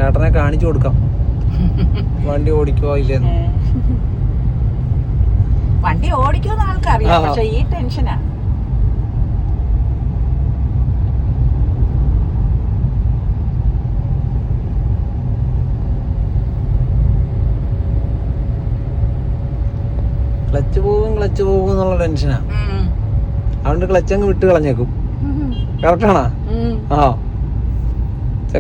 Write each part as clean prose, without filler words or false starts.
ചേട്ടനെ കാണിച്ചു കൊടുക്കാം വണ്ടി ഓടിക്കോ ഇല്ലെന്ന്. വണ്ടി ഓടിക്കുന്ന ആൾക്കറിയാം, പക്ഷെ ഈ ടെൻഷനാ. ക്ലച്ച് പോകും എന്നുള്ള ടെൻഷനാ. അതുകൊണ്ട് ക്ലച്ച് അങ്ങ് വിട്ട് കളഞ്ഞേക്കും. കറക്റ്റാണാ? ആ,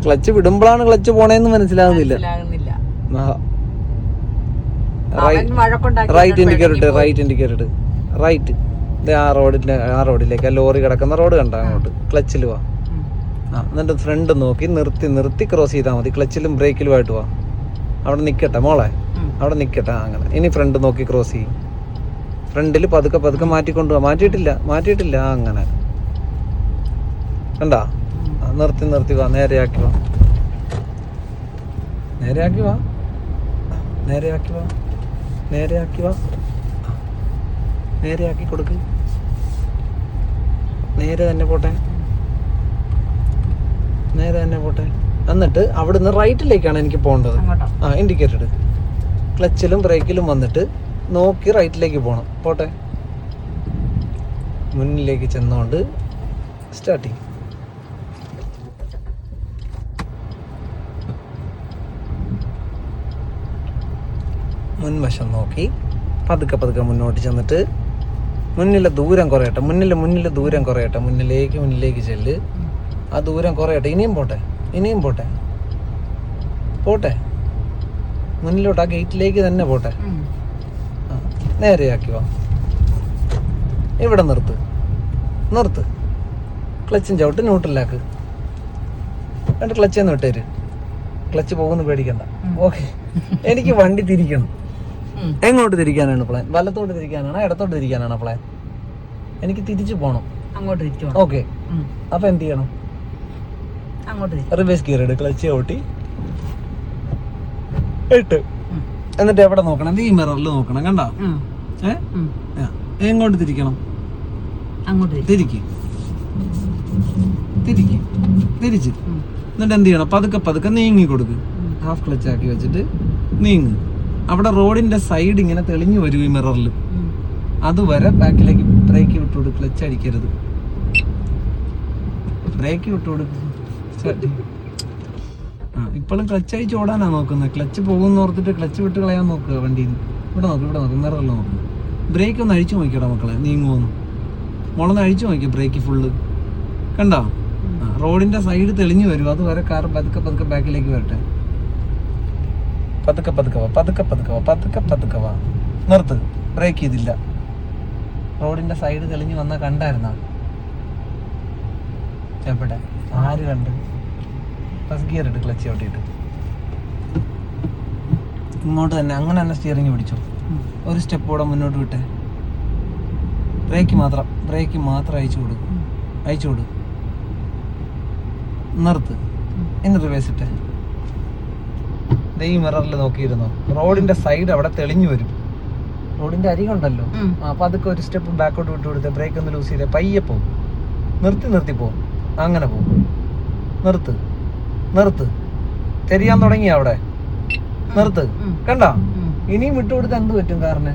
ക്ലച്ച് വിടുമ്പോഴാണ് ക്ലച്ച് പോണേന്ന് മനസ്സിലാകുന്നില്ല. Right indicator right. ആ റോഡിലേക്ക് ലോറി കിടക്കുന്ന റോഡ് കണ്ട അങ്ങോട്ട് ക്ലച്ചിൽ വാ. എന്നിട്ട് ഫ്രണ്ട് നോക്കി നിർത്തി ക്രോസ് ചെയ്താൽ മതി. ക്ലച്ചിലും ബ്രേക്കിലുമായിട്ട് വാ. അവിടെ നിക്കട്ടെ മോളെ, അവിടെ നിക്കട്ടെ. അങ്ങനെ ഇനി ഫ്രണ്ട് നോക്കി ക്രോസ് ചെയ്യും. ഫ്രണ്ടിൽ പതുക്കെ മാറ്റിക്കൊണ്ടുപോവാ. മാറ്റിയിട്ടില്ല. അങ്ങനെ കണ്ടാ? നിർത്തി വാ. നേരെയാക്കി കൊടുക്ക്. നേരെ തന്നെ പോട്ടെ. എന്നിട്ട് അവിടുന്ന് റൈറ്റിലേക്കാണ് എനിക്ക് പോകേണ്ടത്. ഇൻഡിക്കേറ്റർ ഇട്. ക്ലച്ചിലും ബ്രേക്കിലും വന്നിട്ട് നോക്കി റൈറ്റിലേക്ക് പോകണം. പോട്ടെ. മുന്നിലേക്ക് ചെന്നുകൊണ്ട് സ്റ്റാർട്ട് ചെയ്യും. മുൻവശം നോക്കി പതുക്കെ മുന്നോട്ട് ചെന്നിട്ട് മുന്നിലെ ദൂരം കുറയട്ടെ. മുന്നിലേക്ക് ചെല്ല്. ആ ദൂരം കുറയട്ടെ. ഇനിയും പോട്ടെ. മുന്നിലോട്ട് ആ ഗേറ്റിലേക്ക് തന്നെ പോട്ടെ. നേരെയാക്കി വാ. ഇവിടെ നിർത്ത്. ക്ലച്ചും ചവിട്ട് ന്യൂട്രലാക്ക്. എന്നിട്ട് ക്ലച്ചൊന്ന് വിട്ടേര്. ക്ലച്ച് പോകുന്നു പേടിക്കണ്ട. ഓക്കെ. എനിക്ക് വണ്ടി തിരിക്കണം. എങ്ങോട്ട് തിരിക്കാനാണ് പ്ലാൻ? വലത്തോട്ട് തിരിക്കാനാണോ ഇടത്തോട്ട് തിരിക്കാനാണോ പ്ലാൻ? എനിക്ക് തിരിച്ചു പോണം. അങ്ങോട്ട് തിരിച്ചു. ഓക്കെ. അപ്പൊ എന്ത് ചെയ്യണം? അങ്ങോട്ട് റിവേഴ്സ് ഗിയർ ഇട്. ക്ലച്ച് ചവിട്ടി ഇട്ട്. എന്നിട്ട് എവിടെ നോക്കണം? ഈ മിററിൽ നോക്കണം. കണ്ടോ? എങ്ങോട്ട് തിരിക്കണം? അങ്ങോട്ട് തിരിച്ച്. എന്നിട്ട് എന്ത് ചെയ്യണം? പതുക്കെ നീങ്ങി കൊടുക്ക്. ഹാഫ് ക്ലച്ച് ആക്കി വെച്ചിട്ട് നീങ്ങ്. അവിടെ റോഡിന്റെ സൈഡ് ഇങ്ങനെ തെളിഞ്ഞു വരും ഈ മിററിൽ. അതുവരെ ബാക്കിലേക്ക് ബ്രേക്ക് വിട്ടുകൊടു. ക്ലച്ച് അടിക്കരുത്. ബ്രേക്ക് വിട്ടുകൊടുക്കും. ഇപ്പോഴും ക്ലച്ച് അടിച്ച് ഓടാനാ നോക്കുന്നത്. ക്ലച്ച് പോകുന്ന ഓർത്തിട്ട് ക്ലച്ച് വിട്ട് കളയാൻ നോക്കുക വണ്ടിയിൽ നിന്ന്. ഇവിടെ നോക്ക് മിററിൽ നോക്ക്. ബ്രേക്ക് ഒന്ന് അഴിച്ചു നോക്കിയോടാ മക്കളെ. നീങ്ങുമോന്ന് മുളന്ന് അഴിച്ചു നോക്കിയ ബ്രേക്ക് ഫുള്ള്. കണ്ടോ? റോഡിന്റെ സൈഡ് തെളിഞ്ഞു വരും. അതുവരെ കാർ പതുക്കെ ബാക്കിലേക്ക് വരട്ടെ. പതുക്കെ വാ. നിർത്ത്. ബ്രേക്ക് ചെയ്തില്ല. റോഡിന്റെ സൈഡ് തെളിഞ്ഞു വന്നാ കണ്ടായിരുന്ന? എവിടെ? ആര് കണ്ട്? ഫസ്റ്റ് ഗിയർ ഇട്ട് ക്ലച്ച് ചവിട്ടിയിട്ട് ഇങ്ങോട്ട് തന്നെ അങ്ങനെ തന്നെ സ്റ്റിയറിംഗ് പിടിച്ചോ. ഒരു സ്റ്റെപ്പ് കൂടെ മുന്നോട്ട് വിട്ടെ. ബ്രേക്ക് മാത്രം അയച്ചു കൊടുക്കും. നിർത്ത്. ഇന്ന് റിവേഴ്സ് ഇട്ടെ. ഈ മിററിൽ നോക്കിയിരുന്നോ? റോഡിന്റെ സൈഡ് അവിടെ തെളിഞ്ഞു വരും. റോഡിന്റെ അരികുണ്ടല്ലോ. അപ്പൊ അതൊക്കെ ഒരു സ്റ്റെപ്പ് ബാക്കോട്ട് വിട്ടു കൊടുത്തേ. ബ്രേക്ക് ഒന്ന് ലൂസ് ചെയ്തേ. പയ്യെ പോ. നിർത്തി പോ. അങ്ങനെ പോ. നിർത്ത്. തിരിയാൻ തുടങ്ങി അവിടെ. നിർത്ത്. കണ്ടോ? ഇനിയും വിട്ടുകൊടുത്ത് എന്ത് പറ്റും കാറിന്?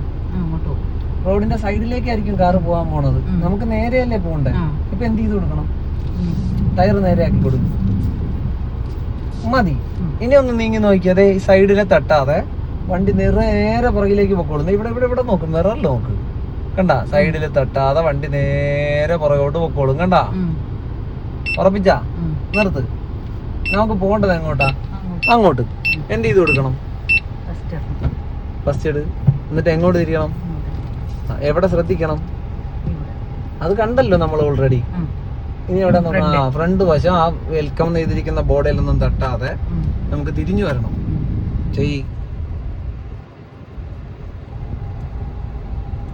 റോഡിന്റെ സൈഡിലേക്കായിരിക്കും കാറ് പോകാൻ പോണത്. നമുക്ക് നേരെയല്ലേ പോണ്ടേ? ഇപ്പൊ എന്ത് ചെയ്ത് കൊടുക്കണം? ടയർ നേരെയാക്കി കൊടുക്കും. മതി. ഇനി ഒന്ന് നീങ്ങി നോക്കിയതേ. ഈ സൈഡിലെ തട്ടാതെ വണ്ടി നേരെ പുറകിലേക്ക് പൊക്കോളും. ഇവിടെ നോക്ക്. മിററിൽ നോക്ക്. കണ്ട? സൈഡിൽ തട്ടാതെ വണ്ടി നേരെ പുറകോട്ട് പൊക്കോളും. കണ്ട? ഉറപ്പിച്ചാ? നിർത്ത്. നമുക്ക് പോകേണ്ടത് എങ്ങോട്ടാ? അങ്ങോട്ട്. എന്ത് ചെയ്ത് കൊടുക്കണം? ഫസ്റ്റ് ഇട്. എന്നിട്ട് എങ്ങോട്ട് തിരിയണം? എവിടെ ശ്രദ്ധിക്കണം? അത് കണ്ടല്ലോ നമ്മൾ ഓൾറെഡി. ഇനി എവിടെ നോക്കണം? ഫ്രണ്ട് വശം ആ വെൽക്കം ചെയ്തിരിക്കുന്ന ബോർഡിലൊന്നും തട്ടാതെ നമുക്ക് തിരിഞ്ഞു വരണം.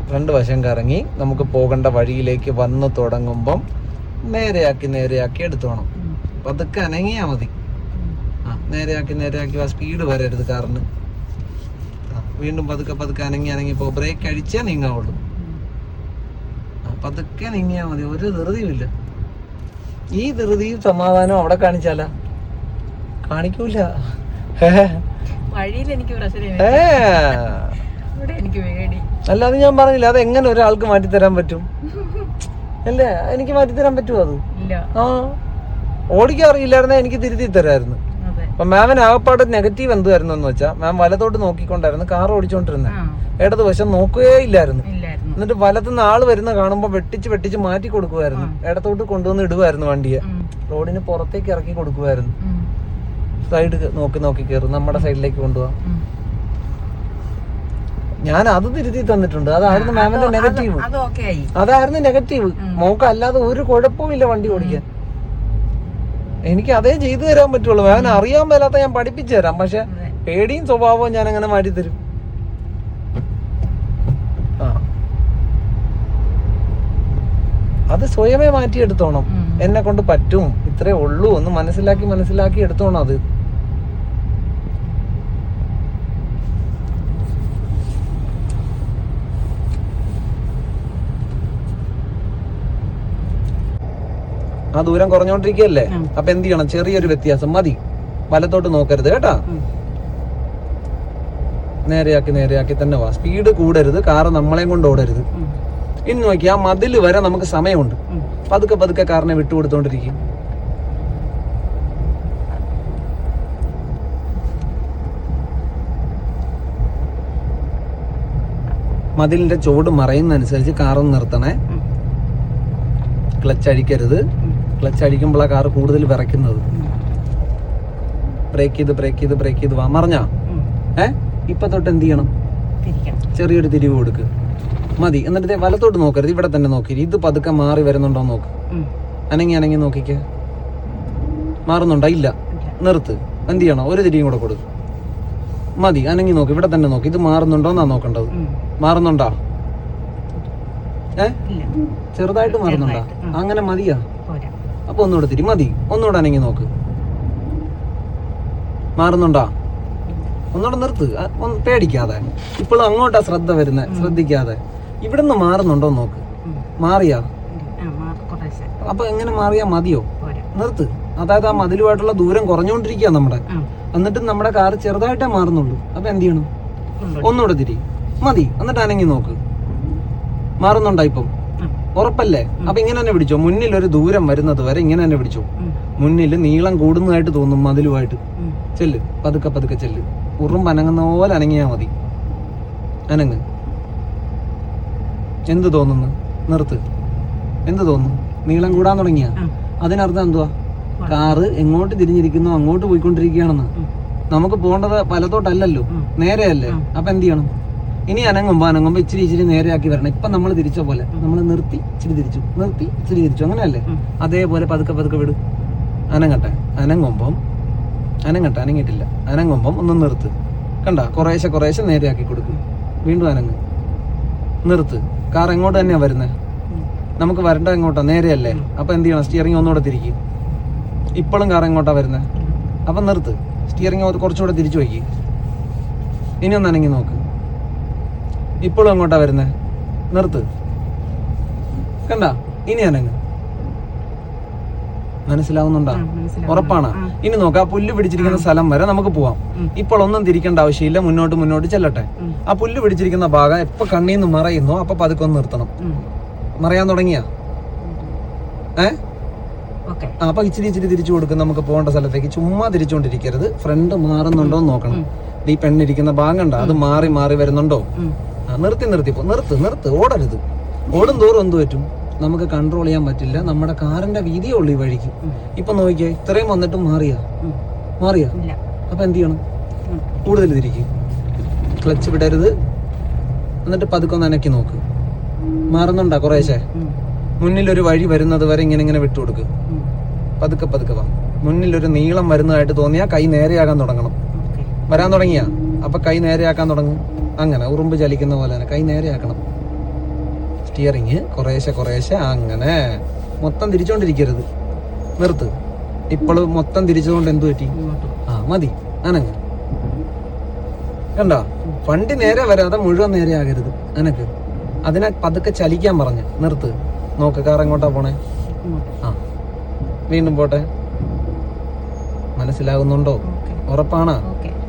ഫ്രണ്ട് വശം കറങ്ങി നമുക്ക് പോകേണ്ട വഴിയിലേക്ക് വന്ന് തുടങ്ങുമ്പം നേരെയാക്കി എടുത്തു വേണം. പതുക്കെ അനങ്ങിയാ മതി. നേരെയാക്കി സ്പീഡ് വരരുത് കാറിന്. വീണ്ടും പതുക്കെ അനങ്ങിപ്പോ ബ്രേക്ക് അടിച്ചാൽ നീങ്ങാവുള്ളൂ. പതുക്കെ നീങ്ങിയാ മതി. ഒരു ധൃതിയുമില്ല. ഈ ധൃതിയും സമാധാനവും അവിടെ കാണിച്ചാല കാണിക്കൂല. വഴിയിൽ എനിക്ക് പ്രശ്നമില്ല, ഇവിടെ എനിക്ക് പേടി. അല്ലാതെ ഞാൻ പറഞ്ഞില്ല, അത് എങ്ങനെ ഒരാൾക്ക് മാറ്റിത്തരാൻ പറ്റും? അല്ലേ, എനിക്ക് മാറ്റിത്തരാൻ പറ്റുമോ അത്? ഇല്ല. ആ, ഓടിക്കാൻ അറിയില്ലായിരുന്നേ എനിക്ക് തിരുത്തി തരായിരുന്നു. അപ്പൊ മാമിന് ആകപ്പാട് നെഗറ്റീവ് എന്തുവായിരുന്നു എന്ന് വെച്ചാൽ, മാം വലത്തോട്ട് നോക്കിക്കൊണ്ടായിരുന്നു കാർ ഓടിച്ചോണ്ടിരുന്നത്, ഇടതുവശം നോക്കുകയേ ഇല്ലായിരുന്നു. എന്നിട്ട് വലത്തുനിന്ന് ആള് വരുന്ന കാണുമ്പോ വെട്ടിച്ച് മാറ്റി കൊടുക്കുമായിരുന്നു, ഇടത്തോട്ട് കൊണ്ടുവന്ന് ഇടുവായിരുന്നു വണ്ടിയെ, റോഡിന് പുറത്തേക്ക് ഇറക്കി കൊടുക്കുമായിരുന്നു. സൈഡ് നോക്കി കയറും, നമ്മുടെ സൈഡിലേക്ക് കൊണ്ടുപോവാം. ഞാൻ അത് തിരുത്തി തന്നിട്ടുണ്ട്. അതായിരുന്നു മാമിന്റെ നെഗറ്റീവ്. അതായിരുന്നു നെഗറ്റീവ്. മോക്ക് അല്ലാതെ ഒരു കുഴപ്പവും ഇല്ല വണ്ടി ഓടിക്കാൻ. എനിക്ക് അതേ ചെയ്തു തരാൻ പറ്റുള്ളൂ. മാമിന് അറിയാൻ മേലാത്ത ഞാൻ പഠിപ്പിച്ചു തരാം, പക്ഷെ പേടിയും സ്വഭാവവും ഞാൻ അങ്ങനെ മാറ്റിത്തരും. അത് സ്വയമേ മാറ്റിയെടുത്തോണം. എന്നെ കൊണ്ട് പറ്റും, ഇത്രേ ഉള്ളൂ എന്ന് മനസ്സിലാക്കി എടുത്തോണം. അത് ആ ദൂരം കുറഞ്ഞോണ്ടിരിക്കുകയല്ലേ, അപ്പൊ എന്ത് ചെയ്യണം? ചെറിയൊരു വ്യത്യാസം മതി, വലത്തോട്ട് നോക്കരുത് കേട്ടാ. നേരെയാക്കി തന്നെ വാ. സ്പീഡ് കൂടരുത്, കാറ് നമ്മളെയും കൊണ്ട് ഓടരുത്. ഇനി നോക്കി ആ മതില് വരെ നമുക്ക് സമയമുണ്ട്. പതുക്കെ കാറിനെ വിട്ടുകൊടുത്തോണ്ടിരിക്കും. മതിലിന്റെ ചോട് മറയുന്നതനുസരിച്ച് കാറൊന്ന് നിർത്തണേ. ക്ലച്ച് അടിക്കരുത്. ക്ലച്ച് അടിക്കുമ്പോൾ ആ കാറ് കൂടുതൽ വിറയ്ക്കുന്നത്. ബ്രേക്ക് ചെയ്ത് വാ. മറിഞ്ഞാ ഇപ്പൊ തൊട്ട് എന്ത് ചെയ്യണം? ചെറിയൊരു തിരിവ് കൊടുക്ക്, മതി. എന്നിട്ട് വലത്തോട്ട് നോക്കരുത്, ഇവിടെ തന്നെ നോക്കി. ഇത് പതുക്കെ മാറി വരുന്നുണ്ടോ നോക്ക്. അനങ്ങി നോക്കിക്ക്. മാറുന്നുണ്ടോ? ഇല്ല, നിർത്ത്. എന്ത് ചെയ്യണം? ഒരു തിരിയും കൂടെ കൊടുക്കും, മതി. അനങ്ങി നോക്ക്, ഇവിടെ തന്നെ നോക്കി. ഇത് മാറുന്നുണ്ടോ എന്നാ നോക്കേണ്ടത്. മാറുന്നുണ്ടോ? ചെറുതായിട്ട് മാറുന്നുണ്ടോ? അങ്ങനെ മതിയാ? അപ്പൊ ഒന്നുകൂടെ തിരി, മതി. ഒന്നുകൂടെ അനങ്ങി നോക്ക്. മാറുന്നുണ്ടോ? ഒന്നുകൂടെ നിർത്ത്, പേടിക്കാതെ. ഇപ്പോഴും അങ്ങോട്ടാ ശ്രദ്ധ വരുന്നത്, ശ്രദ്ധിക്കാതെ. ഇവിടുന്ന് മാറുന്നുണ്ടോ നോക്ക്. മാറിയാ? അപ്പൊ എങ്ങനെ മാറിയാ? മതിയോ? നിർത്ത്. അതായത് ആ മതിലുമായിട്ടുള്ള ദൂരം കുറഞ്ഞുകൊണ്ടിരിക്കുക നമ്മുടെ. എന്നിട്ട് നമ്മുടെ കാറ് ചെറുതായിട്ടേ മാറുന്നുള്ളൂ. അപ്പൊ എന്ത് ചെയ്യണം? ഒന്നുകൂടെ തിരി, മതി. എന്നിട്ട് അനങ്ങി നോക്ക്. മാറുന്നുണ്ടോ ഇപ്പം? ഉറപ്പല്ലേ? അപ്പൊ ഇങ്ങനെ തന്നെ പിടിച്ചോ. മുന്നിൽ ഒരു ദൂരം വരുന്നത് വരെ ഇങ്ങനെ തന്നെ പിടിച്ചോ. മുന്നിൽ നീളം കൂടുന്നതായിട്ട് തോന്നും മതിലുമായിട്ട്. ചെല്ല്, പതുക്കെ ചെല്ല്. ഉറുമ്പ് അനങ്ങുന്ന പോലെ അനങ്ങിയാ മതി. അനങ്ങ്. എന്ത് തോന്നുന്നു? നിർത്ത്. എന്ത് തോന്നുന്നു? നീളം കൂടാൻ തുടങ്ങിയ അതിനർത്ഥം എന്തുവാ? കാറ് എങ്ങോട്ട് തിരിഞ്ഞിരിക്കുന്നു അങ്ങോട്ട് പോയിക്കൊണ്ടിരിക്കുകയാണെന്ന്. നമുക്ക് പോകേണ്ടത് വലത്തോട്ടല്ലല്ലോ, നേരെയല്ലേ. അപ്പൊ എന്ത് ചെയ്യണം? ഇനി അനങ്ങുമ്പോ ഇച്ചിരി നേരെയാക്കി വരണം. ഇപ്പൊ നമ്മൾ തിരിച്ച പോലെ നമ്മൾ നിർത്തി ഇച്ചിരി തിരിച്ചു, നിർത്തി ഇച്ചിരി തിരിച്ചു, അങ്ങനെയല്ലേ? അതേപോലെ പതുക്കെ വിടും. അനങ്ങിയിട്ടില്ല. അനങ്ങുമ്പം ഒന്ന് നിർത്ത്. കണ്ട, കുറേശ്ശെ നേരെയാക്കി കൊടുക്കും. വീണ്ടും അനങ്ങ്, നിർത്ത്. കാർ എങ്ങോട്ട് തന്നെയാ വരുന്നത്? നമുക്ക് വരണ്ട എങ്ങോട്ടാ? നേരെയല്ലേ. അപ്പൊ എന്ത് ചെയ്യണം? സ്റ്റിയറിംഗ് ഒന്നുകൂടെ തിരിക്കും. ഇപ്പോഴും കാർ എങ്ങോട്ടാ വരുന്നത്? അപ്പൊ നിർത്ത്. സ്റ്റിയറിംഗ് കുറച്ചുകൂടെ തിരിച്ചു വയ്ക്ക്. ഇനി ഒന്ന് അനങ്ങി നോക്ക്. ഇപ്പോഴും എങ്ങോട്ടാ വരുന്നത്? നിർത്ത്. കണ്ട, ഇനി അനങ്ങ്. മനസ്സിലാവുന്നുണ്ടോ? ഉറപ്പാണ്. ഇനി നോക്കാം, ആ പുല്ല് പിടിച്ചിരിക്കുന്ന സ്ഥലം വരെ നമുക്ക് പോവാം. ഇപ്പോൾ ഒന്നും തിരിക്കേണ്ട ആവശ്യമില്ല, മുന്നോട്ട് ചെല്ലട്ടെ. ആ പുല്ല് പിടിച്ചിരിക്കുന്ന ഭാഗം എപ്പൊ കണ്ണീന്ന് മറയുന്നോ അപ്പൊ പതുക്കെ ഒന്ന് നിർത്തണം. മറയാൻ തുടങ്ങിയ അപ്പൊ ഇച്ചിരി തിരിച്ചു കൊടുക്കും. നമുക്ക് പോകേണ്ട സ്ഥലത്തേക്ക് ചുമ്മാ തിരിച്ചുകൊണ്ടിരിക്കരുത്. ഫ്രണ്ട് മാറുന്നുണ്ടോ എന്ന് നോക്കണം. ഈ പെണ്ണിരിക്കുന്ന ഭാഗം കണ്ട, അത് മാറി വരുന്നുണ്ടോ? നിർത്ത്. ഓടരുത്. ഓടും തോറും എന്ത് പറ്റും? നമുക്ക് കൺട്രോൾ ചെയ്യാൻ പറ്റില്ല. നമ്മുടെ കാറിന്റെ വീതിയേ ഉള്ളൂ ഈ വഴിക്ക്. ഇപ്പൊ നോക്കിയേ, ഇത്രയും വന്നിട്ടും മാറിയാ? അപ്പൊ എന്ത് ചെയ്യണം? കൂടുതൽ തിരിക്കും. ക്ലച്ച് വിടരുത്. എന്നിട്ട് പതുക്കെ ഒന്ന് അനക്കി നോക്ക്. മാറുന്നുണ്ടോ? കുറേശ്ശെ. മുന്നിലൊരു വഴി വരുന്നത് വരെ ഇങ്ങനെ വിട്ടുകൊടുക്ക്. പതുക്കെ വാ. മുന്നിലൊരു നീളം വരുന്നതായിട്ട് തോന്നിയാ കൈ നേരെയാകാൻ തുടങ്ങണം. വരാൻ തുടങ്ങിയ അപ്പൊ കൈ നേരെയാക്കാൻ തുടങ്ങും. അങ്ങനെ ഉറുമ്പ് ചലിക്കുന്ന പോലെ തന്നെ കൈ നേരെയാക്കണം. സ്റ്റിയറിങ് കുറേശ്ശെ അങ്ങനെ. മൊത്തം തിരിച്ചോണ്ടിരിക്കരുത്. നിർത്ത്. ഇപ്പോഴും മൊത്തം തിരിച്ചതുകൊണ്ട് എന്ത് പറ്റി? മതി. അനങ്ങ്. കണ്ടോ? വണ്ടി നേരെ വരാതെ മുഴുവൻ നേരെയാകരുത്. അനക്ക്. അതിനെ പതുക്കെ ചലിക്കാൻ പറഞ്ഞ് നിർത്ത്. നോക്ക്, കാർ എങ്ങോട്ടാ പോണേ? വീണ്ടും പോട്ടെ. മനസ്സിലാകുന്നുണ്ടോ? ഉറപ്പാണോ?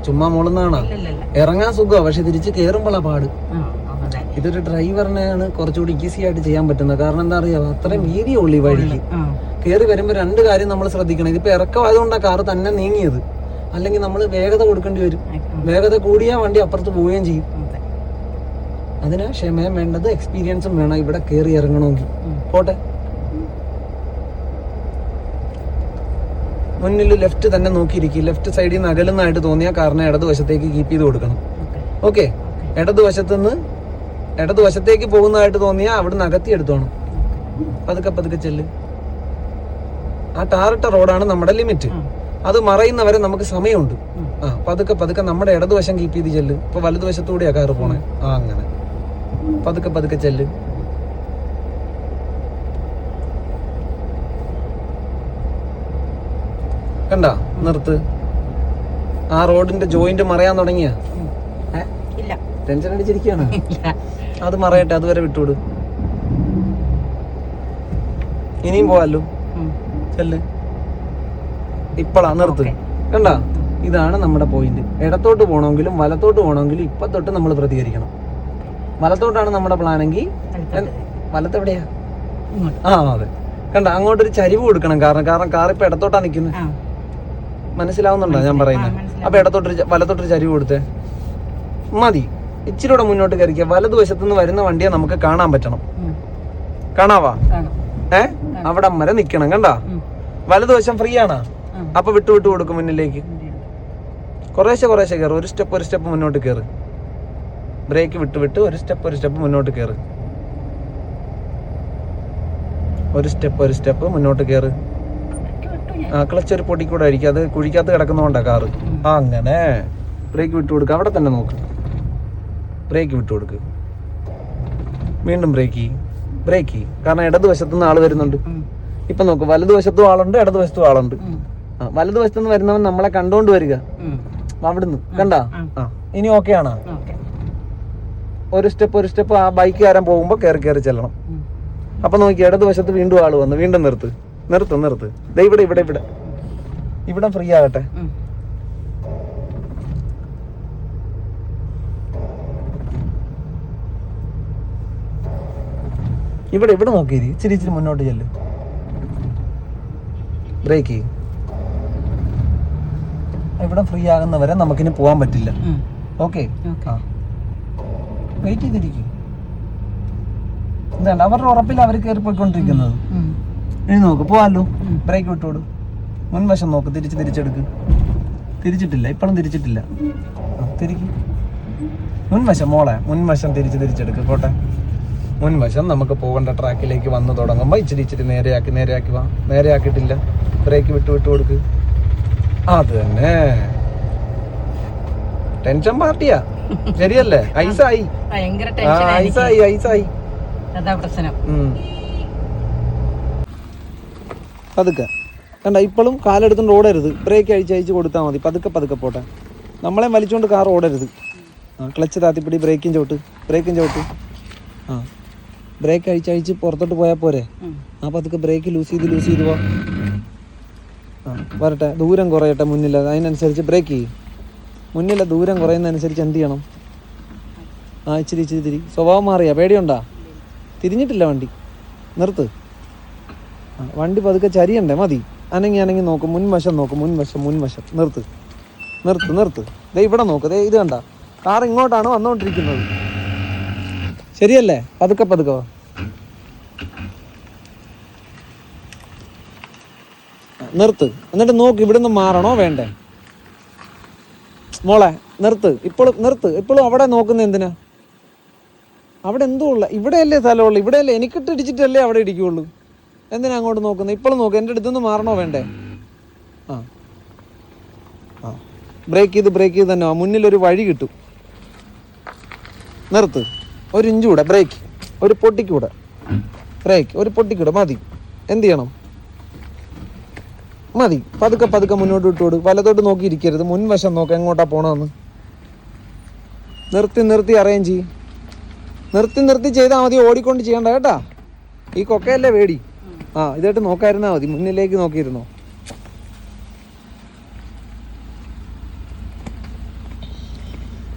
ചുമ്മാ മോളുന്നാണോ? ഇറങ്ങാൻ സുഖമാണ്, പക്ഷെ തിരിച്ച് കേറുമ്പോഴാ പാട്. ഇതൊരു ഡ്രൈവറിനെയാണ് കുറച്ചുകൂടി ഈസി ആയിട്ട് ചെയ്യാൻ പറ്റുന്നത്. കാരണം എന്താ അറിയാ, അത്രയും വീതിയുള്ളൂ ഈ വഴിക്ക്. കയറി വരുമ്പോ രണ്ട് കാര്യം നമ്മൾ ശ്രദ്ധിക്കണം. ഇതിപ്പോ ഇറക്കമായതുകൊണ്ടാണ് കാറ് തന്നെ നീങ്ങിയത്. അല്ലെങ്കിൽ നമ്മൾ വേഗത കൊടുക്കേണ്ടി വരും. വേഗത കൂടിയാ വണ്ടി അപ്പുറത്ത് പോവുകയും ചെയ്യും. അതിന് ക്ഷമയും വേണ്ടത്, എക്സ്പീരിയൻസും വേണം ഇവിടെ കയറി ഇറങ്ങണമെങ്കിൽ. പോട്ടെ, മുന്നിൽ ലെഫ്റ്റ് തന്നെ നോക്കിയിരിക്കും. ലെഫ്റ്റ് സൈഡിൽ നിന്ന് അകലുന്നതായിട്ട് തോന്നിയാൽ കാറിനെ ഇടതുവശത്തേക്ക് കീപ്പ് ചെയ്ത് കൊടുക്കണം. ഓക്കെ, ഇടതുവശത്തേക്ക് പോകുന്നതായിട്ട് തോന്നിയാൽ അവിടുന്ന് അകത്തി എടുത്തോണം. പതുക്കെ ചെല്ല്. ആ ടാറിട്ട റോഡാണ് നമ്മുടെ ലിമിറ്റ്. അത് മറയുന്നവരെ നമുക്ക് സമയമുണ്ട്. പതുക്കെ നമ്മുടെ ഇടതുവശം കീപ്പ് ചെയ്ത് ചെല്ല്. ഇപ്പൊ വലതുവശത്തൂടെയാ കാറ് പോണേ. അങ്ങനെ പതുക്കെ ചെല്ല്. കണ്ടാ, നിർത്ത്. ആ റോഡിന്റെ ജോയിന്റ് മറയാൻ തുടങ്ങിയ ടെൻഷൻ അടിച്ചിരിക്കുകയാണ്. അത് മറയട്ടെ, അതുവരെ വിട്ടുവിട്. ഇനിയും പോവാലോ, ചെല്ല്. ഇപ്പളാ, നിർത്ത്. കണ്ടാ, ഇതാണ് നമ്മുടെ പോയിന്റ്. ഇടത്തോട്ട് പോകണമെങ്കിലും വലത്തോട്ട് പോകണമെങ്കിലും ഇപ്പൊ തൊട്ട് നമ്മൾ പ്രതികരിക്കണം. വലത്തോട്ടാണ് നമ്മുടെ പ്ലാനെങ്കിൽ വലത്തെവിടെയാ? അതെ, കണ്ട, അങ്ങോട്ടൊരു ചരിവ് കൊടുക്കണം. കാരണം കാർ ഇപ്പൊ ഇടത്തോട്ടാ നിക്കുന്നത്. മനസ്സിലാവുന്നുണ്ടോ ഞാൻ പറയുന്നത്? അപ്പൊ വലത്തോട്ടൊരു ചരിവ് കൊടുത്തേ മതി. ഇച്ചിരി കൂടെ മുന്നോട്ട് കയറിക്കുക. വലതുവശത്തുനിന്ന് വരുന്ന വണ്ടിയെ നമുക്ക് കാണാൻ പറ്റണം. കാണാവാ? അവിടെ വരെ നിക്കണം. കണ്ടാ, വലതുവശം ഫ്രീ ആണ്. അപ്പൊ വിട്ടു കൊടുക്കും മുന്നിലേക്ക്. കുറേശ്ശെ കയറ്. ഒരു സ്റ്റെപ്പ് മുന്നോട്ട് കയറ്. ബ്രേക്ക് വിട്ട് ഒരു സ്റ്റെപ്പ് മുന്നോട്ട് കയറ്. ഒരു സ്റ്റെപ്പ് മുന്നോട്ട് കയറ്. ക്ലച്ച് ഒരു പൊടിക്കൂടെ ആയിരിക്കും. അത് കുഴിക്കകത്ത് കിടക്കുന്നോണ്ടാ കാറ്. അങ്ങനെ ബ്രേക്ക് വിട്ടു കൊടുക്കുക. അവിടെ തന്നെ നോക്ക്. ബ്രേക്ക് വിട്ടു കൊടുക്ക്. വീണ്ടും ബ്രേക്ക്. കാരണം ഇടതുവശത്തുനിന്ന് ആള് വരുന്നുണ്ട്. ഇപ്പൊ നോക്ക്, വലതുവശത്തും ആളുണ്ട്, ഇടതുവശത്തും ആളുണ്ട്. വലതുവശത്തുനിന്ന് വരുന്നവൻ നമ്മളെ കണ്ടോണ്ട് വരിക അവിടുന്ന്. കണ്ടാ? ഇനി ഓക്കെ ആണോ? ഒരു സ്റ്റെപ്പ് ആ ബൈക്കുകാരൻ പോകുമ്പോ കയറി ചെല്ലണം. അപ്പൊ നോക്കി, ഇടതുവശത്ത് വീണ്ടും ആള് വന്നു. വീണ്ടും നിർത്ത്. ഇവിടെ ഫ്രീ ആകട്ടെ. ഇവിടെ നോക്കി, ഇച്ചിരി മുന്നോട്ട് ചെല്ല്. ബ്രേക്ക്. ഇവിടെ ഫ്രീ ആകുന്നവരെ നമുക്കിനി പോവാൻ പറ്റില്ല. ഓക്കെ, വെയിറ്റ് ചെയ്തിരിക്കും. എന്താണ് അവരുടെ ഉറപ്പിൽ അവർ കയറി പോയിക്കൊണ്ടിരിക്കുന്നത്. ഇനി നോക്ക്, പോവാലോ. ബ്രേക്ക് വിട്ടോട്. മുൻവശം നോക്ക്. തിരിച്ചെടുക്ക്. തിരിച്ചിട്ടില്ല, ഇപ്പോഴും തിരിച്ചിട്ടില്ല. തിരിക്കും. മുൻവശം തിരിച്ചെടുക്ക്. പോട്ടെ. മുൻവശം നമുക്ക് പോകേണ്ട ട്രാക്കിലേക്ക് വന്ന് തുടങ്ങുമ്പോ ഇച്ചിരി നേരെയാക്കി വാ. നേരെയാക്കിയിട്ടില്ല, ബ്രേക്ക് വിട്ട് കൊടുക്ക്. അത് തന്നെ. ടെൻഷൻ പാർട്ടിയാ, ശരിയല്ലേ? ഐസായി. പതുക്കെ. കണ്ട, ഇപ്പോഴും കാലെടുത്തുകൊണ്ട് ഓടരുത്. ബ്രേക്ക് അഴിച്ച് കൊടുത്താൽ മതി. പതുക്കെ പോട്ടെ. നമ്മളെ വലിച്ചുകൊണ്ട് കാർ ഓടരുത്. ക്ലച്ച് താത്തിപ്പിടി. ബ്രേക്കും ചവിട്ട്. ബ്രേക്ക് അഴിച്ച് പുറത്തോട്ട് പോയാൽ പോരെ. പതുക്കെ ബ്രേക്ക് ലൂസ് ചെയ്ത് പോ. വരട്ടെ, ദൂരം കുറയട്ടെ മുന്നിൽ. അതിനനുസരിച്ച് ബ്രേക്ക് ചെയ്യും. മുന്നിലെ ദൂരം കുറയുന്നതനുസരിച്ച് എന്ത് ചെയ്യണം? ഇച്ചിരി. സ്വഭാവം മാറിയാ? പേടിയുണ്ടാ? തിരിഞ്ഞിട്ടില്ല വണ്ടി. നിർത്ത്. വണ്ടി പതുക്കെ ചരിയണ്ടേ? മതി. അനങ്ങി നോക്കും. മുൻവശം നോക്കും. മുൻവശം. നിർത്ത്. ഇവിടെ നോക്ക്. ഇത് കണ്ട, കാർ ഇങ്ങോട്ടാണ് വന്നുകൊണ്ടിരിക്കുന്നത്. ശരിയല്ലേ? പതുക്കെ വാ. നിർത്ത്. എന്നിട്ട് നോക്ക്, ഇവിടുന്ന് മാറണോ വേണ്ടേ? മോളെ നിർത്ത്. ഇപ്പോഴും അവിടെ നോക്കുന്ന എന്തിനാ? അവിടെ എന്തോ ഉള്ള? ഇവിടെയല്ലേ സ്ഥലമുള്ളു? ഇവിടെയല്ലേ എനിക്കിട്ട് ഇടിച്ചിട്ടല്ലേ അവിടെ ഇടിക്കുള്ളൂ. എന്തിനാ അങ്ങോട്ട് നോക്കുന്നത്? ഇപ്പോഴും നോക്ക്. എൻ്റെ അടുത്തുനിന്ന് മാറണോ വേണ്ടേ? ബ്രേക്ക് ചെയ്ത് തന്നെ മുന്നിലൊരു വഴി കിട്ടും. നിർത്ത്. ഒരു ഇഞ്ച് കൂടെ ബ്രേക്ക്. ഒരു പൊട്ടിക്കൂടെ മതി. എന്ത് ചെയ്യണം? മതി. പതുക്കെ മുന്നോട്ട് വിട്ടോട്. വലത്തോട്ട് നോക്കിയിരിക്കരുത്. മുൻവശം നോക്ക, എങ്ങോട്ടാ പോണമെന്ന്. നിർത്തി അറേഞ്ച് ചെയ്യും. നിർത്തി ചെയ്താൽ മതി. ഓടിക്കൊണ്ട് ചെയ്യണ്ട കേട്ടാ. ഈ കൊക്കയല്ലേ പേടി. ഇതായിട്ട് നോക്കാതിരുന്നാ മതി. മുന്നിലേക്ക് നോക്കിയിരുന്നോ.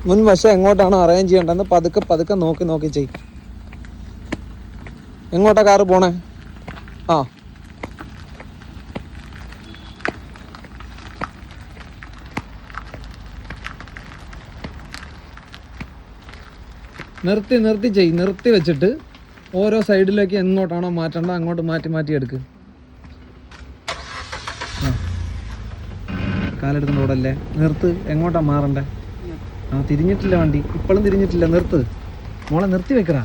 മുൻവശം എങ്ങോട്ടാണോ അറേഞ്ച് ചെയ്യേണ്ടതെന്ന് പതുക്കെ പതുക്കെ നോക്കി നോക്കി ചെയ്. എങ്ങോട്ടാ കാറ് പോണേ? ആ നിർത്തി ചെയ്. നിർത്തി വെച്ചിട്ട് ഓരോ സൈഡിലേക്ക് എങ്ങോട്ടാണോ മാറ്റേണ്ടത് അങ്ങോട്ട് മാറ്റി മാറ്റി എടുക്ക്. കാലെടുക്കുന്ന റോഡല്ലേ, നിർത്ത്. എങ്ങോട്ടാ മാറണ്ടേ? തിരിഞ്ഞിട്ടില്ല വണ്ടി, ഇപ്പോഴും തിരിഞ്ഞിട്ടില്ല. നിർത്ത് മോളെ, നിർത്തി വെക്കടാ.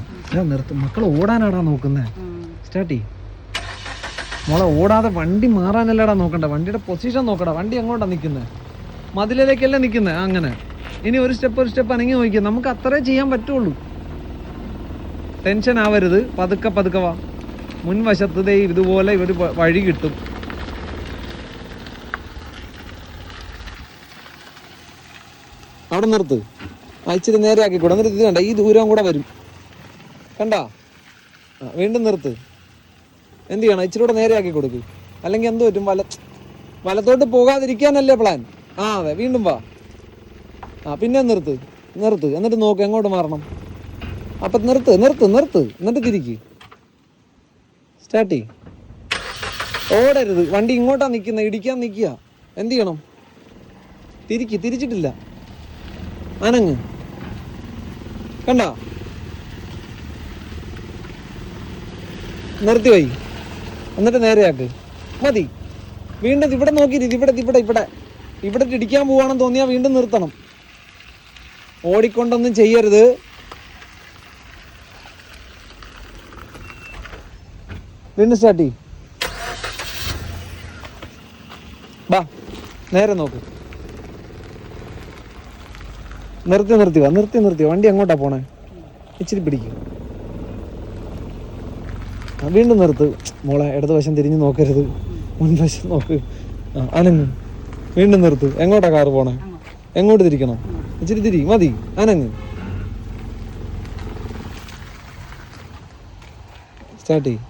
നിർത്ത്. മക്കൾ ഓടാനാടാ നോക്കുന്നേ. സ്റ്റാർട്ട് ചെയ് മോളെ. ഓടാതെ വണ്ടി മാറാനല്ലടാ നോക്കണ്ട, വണ്ടിയുടെ പൊസിഷൻ നോക്കടാ. വണ്ടി എങ്ങോട്ടാ നിൽക്കുന്നത്? മതിലിലേക്കല്ലേ നിൽക്കുന്നത്. അങ്ങനെ ഇനി ഒരു സ്റ്റെപ്പ് അനങ്ങി നോക്കിയാൽ നമുക്ക് അത്രേ ചെയ്യാൻ പറ്റുള്ളൂ. ടെൻഷൻ ആവരുത്, പതുക്കെ പതുക്കെ വാ. മുൻവശത്ത് ഇതുപോലെ ഒരു വഴി കിട്ടും. അവിടെ നിർത്ത്. ഇച്ചിരി നേരെ ആക്കിക്കൂടെ. എന്നിട്ട് ഇത് കണ്ട, ഈ ദൂരം കൂടെ വരും. കണ്ടാ? വീണ്ടും നിർത്ത്. എന്ത് ചെയ്യണം? ഇച്ചിരി കൂടെ നേരെ ആക്കി കൊടുക്ക്. അല്ലെങ്കിൽ എന്ത് പറ്റും? വലത്തോട്ട് പോകാതിരിക്കാനല്ലേ പ്ലാൻ? അതെ. വീണ്ടും വാ. പിന്നെ നിർത്ത്. എന്നിട്ട് നോക്ക് എങ്ങോട്ട് മാറണം. അപ്പം നിർത്ത്. എന്നിട്ട് തിരിക്ക്. സ്റ്റാർട്ട് ചെയ്. ഓടരുത്. വണ്ടി ഇങ്ങോട്ടാ നിൽക്കുന്നത്, ഇടിക്കാൻ നിൽക്കുക. എന്ത് ചെയ്യണം? തിരിച്ചിട്ടില്ല. അനങ്ങ്. കണ്ടോ? നിർത്തി പോയി. എന്നിട്ട് നേരെയാക്ക്. മതി. വീണ്ടും ഇവിടെ നോക്കിയിട്ട് ഇവിടെ ഇടിക്കാൻ പോവാണെന്ന് തോന്നിയാൽ വീണ്ടും നിർത്തണം. ഓടിക്കൊണ്ടൊന്നും ചെയ്യരുത്. വീണ്ടും സ്റ്റാർട്ട് ചെയ്യ്. ബാ, നേരെ നോക്ക്. നിർത്തി വാ. നിർത്തി. വണ്ടി എങ്ങോട്ടാ പോണേ? ഇച്ചിരി പിടിക്കും. വീണ്ടും നിർത്ത് മോളെ. ഇടതുവശം തിരിഞ്ഞ് നോക്കരുത്, മുൻവശം നോക്ക്. അനങ്ങ്. വീണ്ടും നിർത്ത്. എങ്ങോട്ടാ കാറ് പോണേ? എങ്ങോട്ട് തിരിക്കണം? ഇച്ചിരി തിരി. മതി. അനങ്ങ്. സ്റ്റാർട്ട് ചെയ്യ്.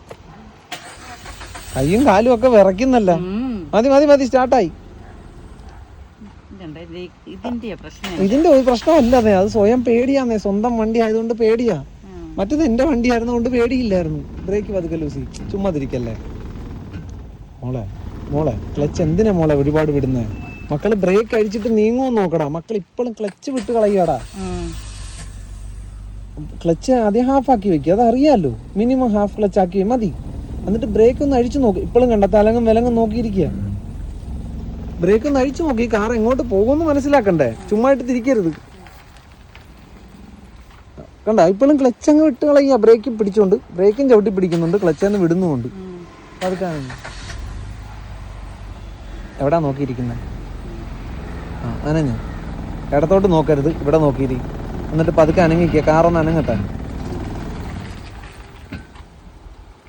കയ്യും കാലും ഒക്കെ വിറയ്ക്കുന്നല്ല. മതി. സ്റ്റാർട്ടായി. ഇതിന്റെ ഒരു പ്രശ്നമല്ലാതെ, അത് സ്വയം പേടിയാന്നേ. സ്വന്തം വണ്ടി ആയതുകൊണ്ട് പേടിയാ. മറ്റേത് എന്റെ വണ്ടി ആയിരുന്നതുകൊണ്ട് പേടിയില്ലായിരുന്നു. ബ്രേക്ക് പതുക്കെ ലൂസി. ചുമ്മാ തിരിക്കല്ലേ മോളെ. ക്ലച്ച് എന്തിനാ മോളെ ഒരുപാട് വിടുന്നേ? മക്കള് ബ്രേക്ക് അടിച്ചിട്ട് നീങ്ങുമെന്ന് നോക്കടാ. മക്കൾ ഇപ്പോഴും ക്ലച്ച് വിട്ട് കളയാടാ. ക്ലച്ച് ആദ്യം ഹാഫ് ആക്കി വെക്കുക, അത് അറിയാലോ. മിനിമം ഹാഫ് ക്ലച്ച് ആക്കി മതി. എന്നിട്ട് ബ്രേക്ക് ഒന്ന് അഴിച്ചു നോക്ക്. ഇപ്പോഴും കണ്ട തലങ്ങും വിലങ്ങും നോക്കിയിരിക്കുക. ബ്രേക്ക് ഒന്ന് അഴിച്ചു നോക്കി. കാർ എങ്ങോട്ട് പോകുമെന്ന് മനസ്സിലാക്കണ്ടേ? ചുമ്മാ ഇട്ട് തിരിക്കരുത്. കണ്ട, ഇപ്പോഴും ക്ലച്ച് അങ്ങ് വിട്ട് കളയുക. ബ്രേക്ക് പിടിച്ചോണ്ട്, ബ്രേക്കും ചവിട്ടി പിടിക്കുന്നുണ്ട്, ക്ലച്ചന്ന് വിടുന്നുമുണ്ട്. അതൊക്കെയാണ്. എവിടാ നോക്കിയിരിക്കുന്നത്? അനങ്ങ്. ഇടത്തോട്ട് നോക്കരുത്, ഇവിടെ നോക്കിയിരി. എന്നിട്ട് പതുക്കെ അനങ്ങിക്കുക. കാറൊന്ന് അനങ്ങട്ടെ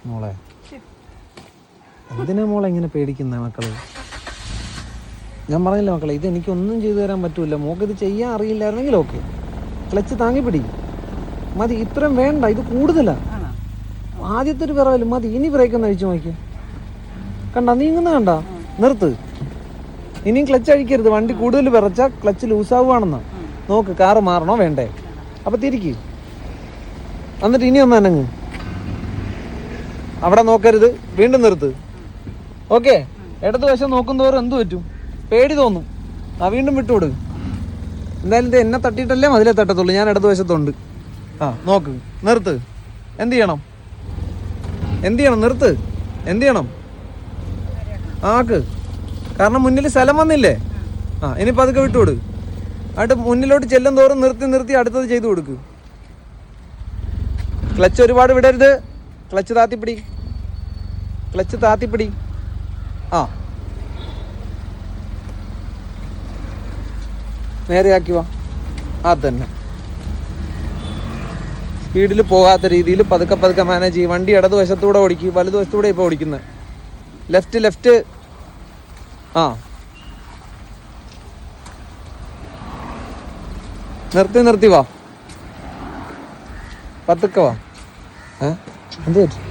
മോളെ. എന്തിനാ മോളെ ഇങ്ങനെ പേടിക്കുന്ന മക്കള്? ഞാൻ പറഞ്ഞില്ല മക്കളെ, ഇത് എനിക്കൊന്നും ചെയ്തു തരാൻ പറ്റൂല. മോക്കിത് ചെയ്യാൻ അറിയില്ലായിരുന്നെങ്കിൽ ഓക്കെ. ക്ലച്ച് താങ്ങി പിടി. മതി. ഇത്രയും വേണ്ട, ഇത് കൂടുതലാ. ആദ്യത്തെ ഒരു വിറവലും മതി. ഇനി ബ്രേക്ക് ഒന്ന് അഴിച്ചു നോക്കി. കണ്ട, നീങ്ങുന്ന കണ്ട. നിർത്ത്. ഇനിയും ക്ലച്ച് അഴിക്കരുത്. വണ്ടി കൂടുതൽ വിറച്ചാൽ ക്ലച്ച് ലൂസാവുകയാണെന്നാ. നോക്ക് കാറ് മാറണോ വേണ്ടേ? അപ്പൊ തിരിക്ക്. എന്നിട്ട് ഇനി ഒന്ന് അനങ്ങ്. അവിടെ നോക്കരുത്. വീണ്ടും നിർത്ത്. ഓക്കെ. ഇടതുവശം നോക്കുന്നവർ എന്ത് പറ്റും? പേടി തോന്നും. വീണ്ടും വിട്ടുകൊടു. എന്തായാലും ഇത് എന്നെ തട്ടിയിട്ടല്ലേ അതിലെ തട്ടത്തുള്ളൂ. ഞാൻ ഇടതുവശത്തുണ്ട്. നോക്ക്. നിർത്ത്. എന്ത് ചെയ്യണം? നിർത്ത്. എന്ത് ചെയ്യണം? ആക്ക്. കാരണം മുന്നിൽ സ്ഥലം വന്നില്ലേ. ഇനി പതുക്കെ വിട്ടുകൊടു. എന്നിട്ട് മുന്നിലോട്ട് ചെല്ലും തോറും നിർത്തി അടുത്തത് ചെയ്തു കൊടുക്ക്. ക്ലച്ച് ഒരുപാട് വിടരുത്. ക്ലച്ച് താത്തിപ്പിടി. നേരെയാക്കി വാ. അതന്നെ. സ്പീഡിൽ പോകാത്ത രീതിയിൽ പതുക്കെ മാനേജ് ചെയ്യും. വണ്ടി ഇടതുവശത്തൂടെ ഓടിക്കും, വലതുവശത്തൂടെ ഇപ്പോൾ ഓടിക്കുന്നത്. ലെഫ്റ്റ്. നിർത്തി വാ. പതുക്കെ വാ. എന്ത് പറ്റും?